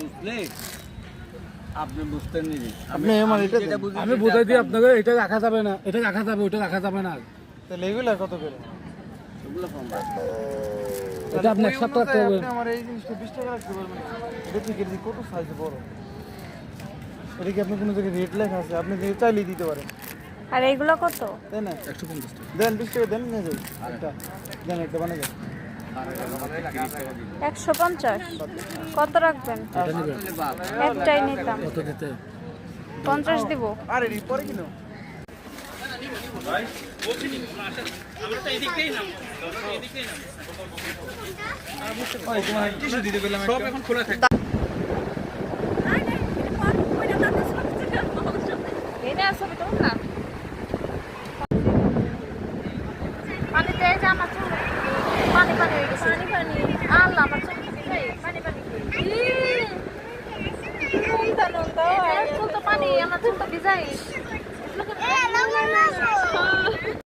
বুঝলে আপনি বুঝতেন নি আপনি মানে এটা আমি বুঝাই দিই আপনাকে, এটা রাখা যাবে না, এটা রাখা যাবে, ওটা রাখা যাবে না। তাহলে এগুলা কত করে? এগুলো কম রাখবো। এটা আপনি এক সপ্তাহ রাখতে হবে। আপনি আমার এই জিনিসটা 20 টাকা রাখতে পারবেন। এটা কি কেজি কত সাইজ বড়? এটা কি আপনি কোনো জায়গায় রেট লেখা আছে? আপনি যে চাইলেই দিতে পারেন। আর এইগুলো কত? তাই না? 150 টাকা। দেন 20 টাকা দেন নিয়ে যাই। একটা দেন একটা বানিয়ে দেন। 150 কত রাখবেন? এটা নেবেন একটাই নিতাম। কত দিতে? 50 দিব। আরে রি পরে কিনো। ভাই তোমার টিস্যু দিতে বললাম সব এখন খোলা থাকে। এনে আসবে তো না। পানি দেয় যে আমার চুল। পানি পানি হয়ে গেছে। পানি পানি। আল্লাহ আমার চুল ভিজাই। পানি পানি। চুল তো পানি, আমার চুল তো ভিজাই।